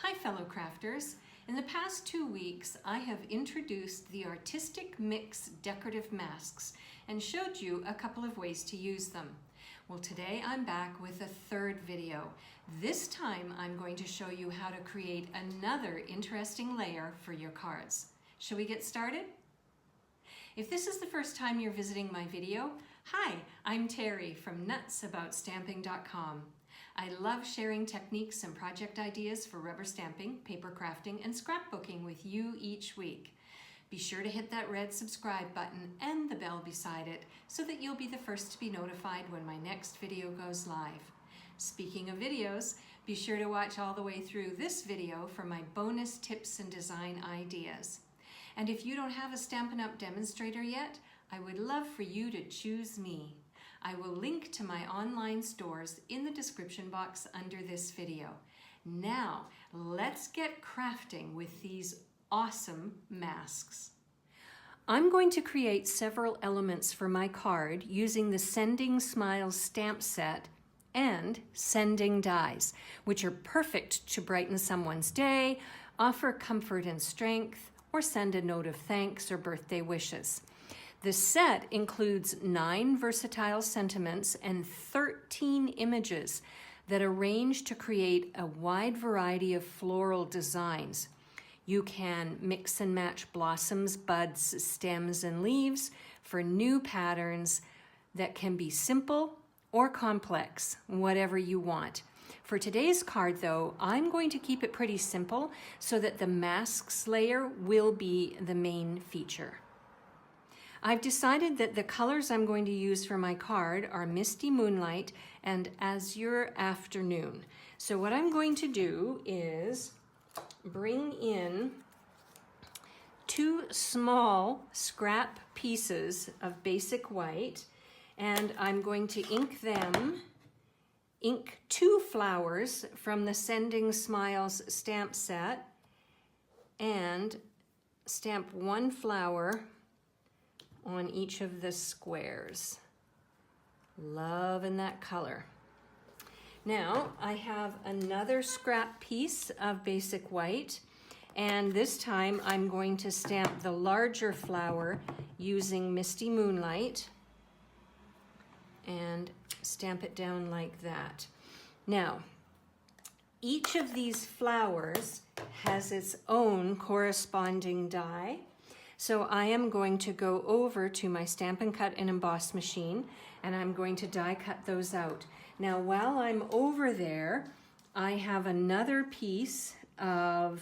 Hi fellow crafters. In the past 2 weeks I have introduced the Artistic Mix Decorative Masks and showed you a couple of ways to use them. Well, today I'm back with a third video. This time I'm going to show you how to create another interesting layer for your cards. Shall we get started? If this is the first time you're visiting my video, hi, I'm Terri from nutsaboutsstamping.com. I love sharing techniques and project ideas for rubber stamping, paper crafting, and scrapbooking with you each week. Be sure to hit that red subscribe button and the bell beside it so that you'll be the first to be notified when my next video goes live. Speaking of videos, be sure to watch all the way through this video for my bonus tips and design ideas. And if you don't have a Stampin' Up! Demonstrator yet, I would love for you to choose me. I will link to my online stores in the description box under this video. Now, let's get crafting with these awesome masks. I'm going to create several elements for my card using the Sending Smiles stamp set and sending dies, which are perfect to brighten someone's day, offer comfort and strength, or send a note of thanks or birthday wishes. The set includes 9 versatile sentiments and 13 images that arrange to create a wide variety of floral designs. You can mix and match blossoms, buds, stems, and leaves for new patterns that can be simple or complex, whatever you want. For today's card though, I'm going to keep it pretty simple so that the masks layer will be the main feature. I've decided that the colors I'm going to use for my card are Misty Moonlight and Azure Afternoon. So what I'm going to do is bring in 2 small scrap pieces of basic white, and I'm going to ink 2 flowers from the Sending Smiles stamp set and stamp 1 flower on each of the squares. Loving that color. Now I have another scrap piece of basic white, and this time I'm going to stamp the larger flower using Misty Moonlight and stamp it down like that. Now, each of these flowers has its own corresponding die. So I am going to go over to my Stampin' Cut and Emboss machine, and I'm going to die cut those out. Now, while I'm over there, I have another piece of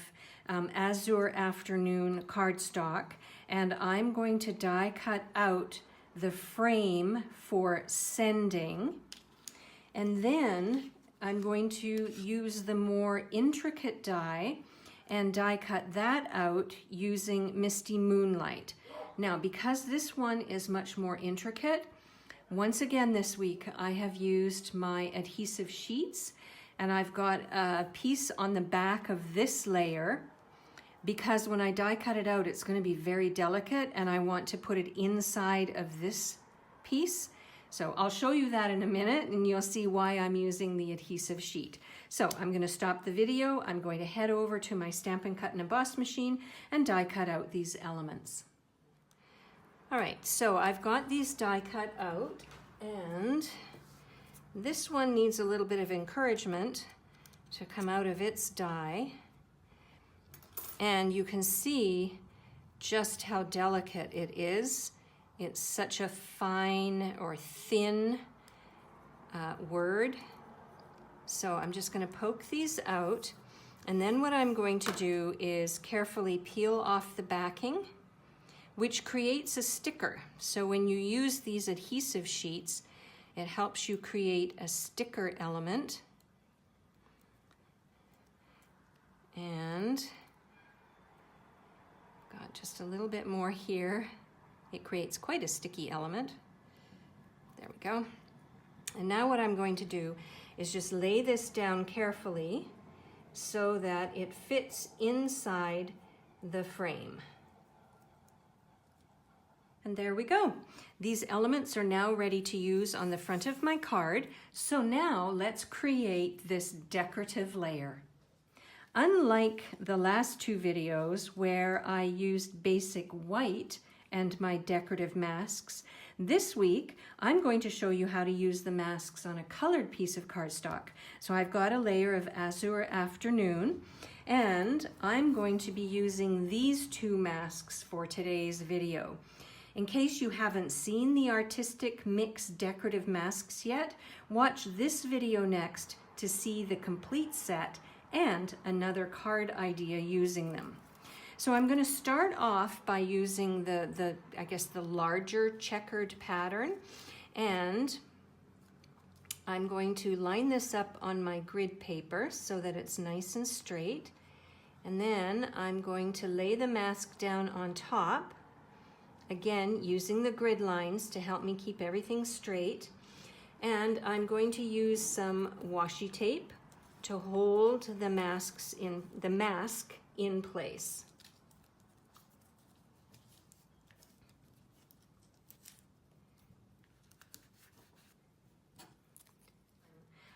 Azure Afternoon cardstock, and I'm going to die cut out the frame for sending. And then I'm going to use the more intricate die and die cut that out using Misty Moonlight. Now, because this one is much more intricate, once again this week I have used my adhesive sheets, and I've got a piece on the back of this layer because when I die cut it out it's going to be very delicate and I want to put it inside of this piece. So I'll show you that in a minute and you'll see why I'm using the adhesive sheet. So I'm going to stop the video. I'm going to head over to my Stampin' Cut and Emboss machine and die cut out these elements. All right, so I've got these die cut out, and this one needs a little bit of encouragement to come out of its die. And you can see just how delicate it is. It's such a fine or thin word. So I'm just going to poke these out, and then what I'm going to do is carefully peel off the backing, which creates a sticker. So when you use these adhesive sheets, it helps you create a sticker element. And got just a little bit more here. It creates quite a sticky element. There we go. And now what I'm going to do is just lay this down carefully so that it fits inside the frame. And there we go. These elements are now ready to use on the front of my card. So now let's create this decorative layer. Unlike the last two videos where I used basic white and my decorative masks, this week I'm going to show you how to use the masks on a colored piece of cardstock. So I've got a layer of Azure Afternoon, and I'm going to be using these two masks for today's video. In case you haven't seen the Artistic Mix Decorative Masks yet, watch this video next to see the complete set and another card idea using them. So I'm going to start off by using the larger checkered pattern, and I'm going to line this up on my grid paper so that it's nice and straight. And then I'm going to lay the mask down on top, again using the grid lines to help me keep everything straight. And I'm going to use some washi tape to hold the mask in place.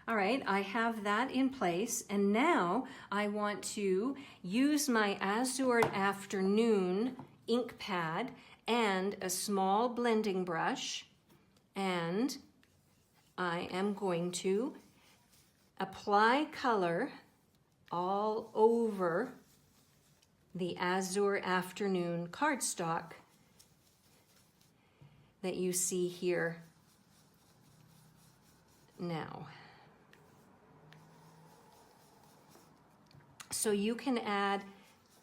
All right, I have that in place, and now I want to use my Azure Afternoon ink pad and a small blending brush, and I am going to apply color all over the Azure Afternoon cardstock that you see here now. So you can add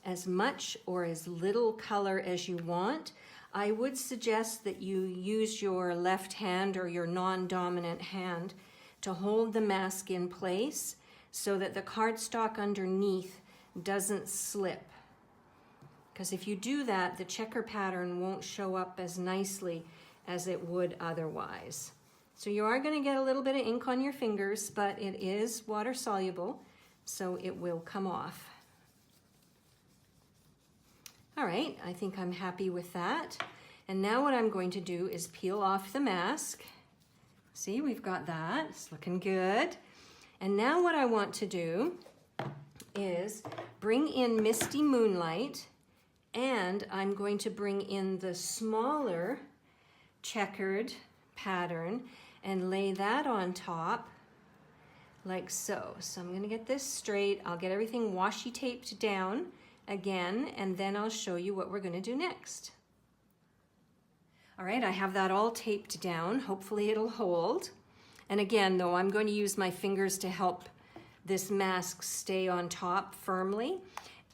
as much or as little color as you want. I would suggest that you use your left hand or your non-dominant hand to hold the mask in place so that the cardstock underneath doesn't slip. Because if you do that, the checker pattern won't show up as nicely as it would otherwise. So you are going to get a little bit of ink on your fingers, but it is water soluble, so it will come off. All right, I think I'm happy with that. And now what I'm going to do is peel off the mask. See, we've got that. It's looking good. And now what I want to do is bring in Misty Moonlight, and I'm going to bring in the smaller checkered pattern and lay that on top like so. So I'm going to get this straight. I'll get everything washi taped down again, and then I'll show you what we're going to do next. All right, I have that all taped down. Hopefully it'll hold. And again, though, I'm going to use my fingers to help this mask stay on top firmly.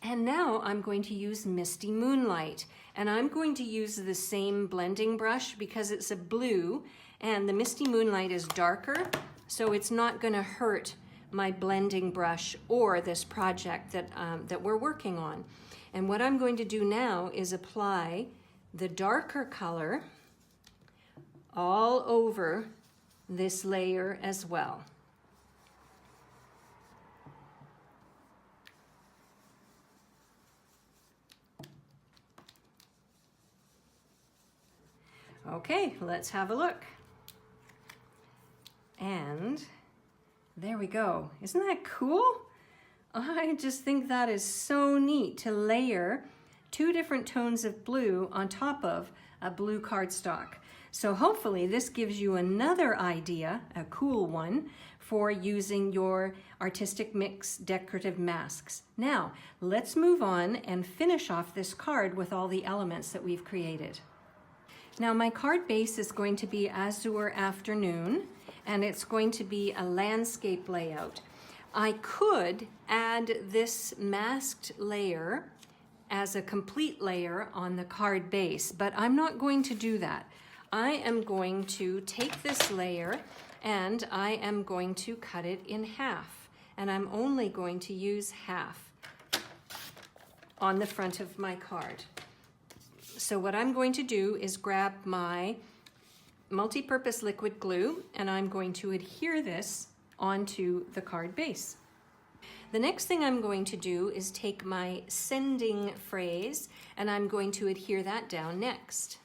And now I'm going to use Misty Moonlight. And I'm going to use the same blending brush because it's a blue, and the Misty Moonlight is darker, so it's not going to hurt my blending brush or this project that we're working on. And what I'm going to do now is apply the darker color all over this layer as well. Okay, let's have a look. And there we go. Isn't that cool? I just think that is so neat to layer two different tones of blue on top of a blue cardstock. So hopefully this gives you another idea, a cool one, for using your Artistic Mix Decorative Masks. Now, let's move on and finish off this card with all the elements that we've created. Now, my card base is going to be Azure Afternoon, and it's going to be a landscape layout. I could add this masked layer as a complete layer on the card base, but I'm not going to do that. I am going to take this layer and I am going to cut it in half, and I'm only going to use half on the front of my card. So what I'm going to do is grab my multi-purpose liquid glue, and I'm going to adhere this onto the card base. The next thing I'm going to do is take my sending phrase, and I'm going to adhere that down next.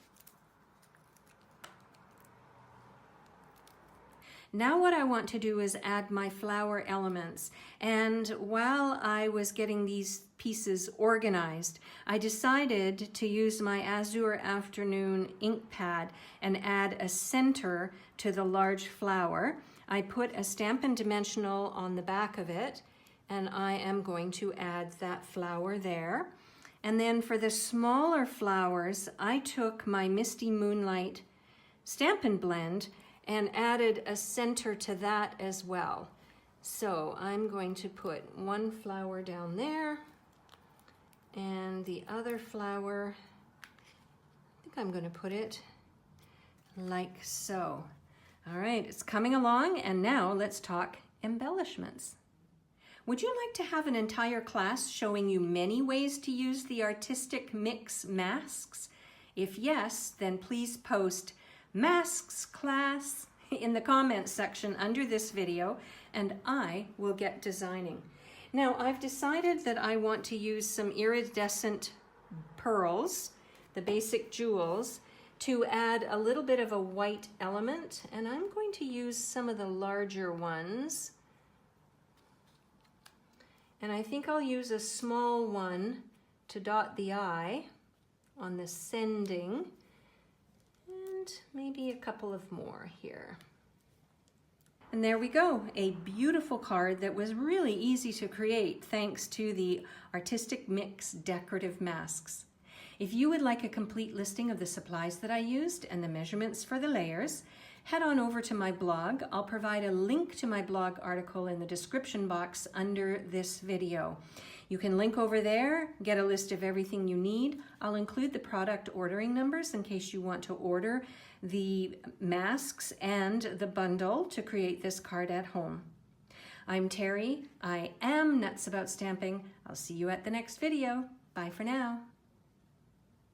Now what I want to do is add my flower elements. And while I was getting these pieces organized, I decided to use my Azure Afternoon ink pad and add a center to the large flower. I put a Stampin' Dimensional on the back of it, and I am going to add that flower there. And then for the smaller flowers, I took my Misty Moonlight Stampin' Blend and added a center to that as well. So I'm going to put one flower down there and the other flower, I think I'm going to put it like so. All right, it's coming along, and now let's talk embellishments. Would you like to have an entire class showing you many ways to use the Artistic Mix masks? If yes, then please post masks class in the comments section under this video, and I will get designing. Now I've decided that I want to use some iridescent pearls, the basic jewels, to add a little bit of a white element, and I'm going to use some of the larger ones. And I think I'll use a small one to dot the eye on the sending, and maybe a couple of more here. And there we go, a beautiful card that was really easy to create thanks to the Artistic Mix Decorative Masks. If you would like a complete listing of the supplies that I used and the measurements for the layers, head on over to my blog. I'll provide a link to my blog article in the description box under this video. You can link over there, get a list of everything you need. I'll include the product ordering numbers in case you want to order the masks and the bundle to create this card at home. I'm Terry. I am nuts about stamping. I'll see you at the next video. Bye for now.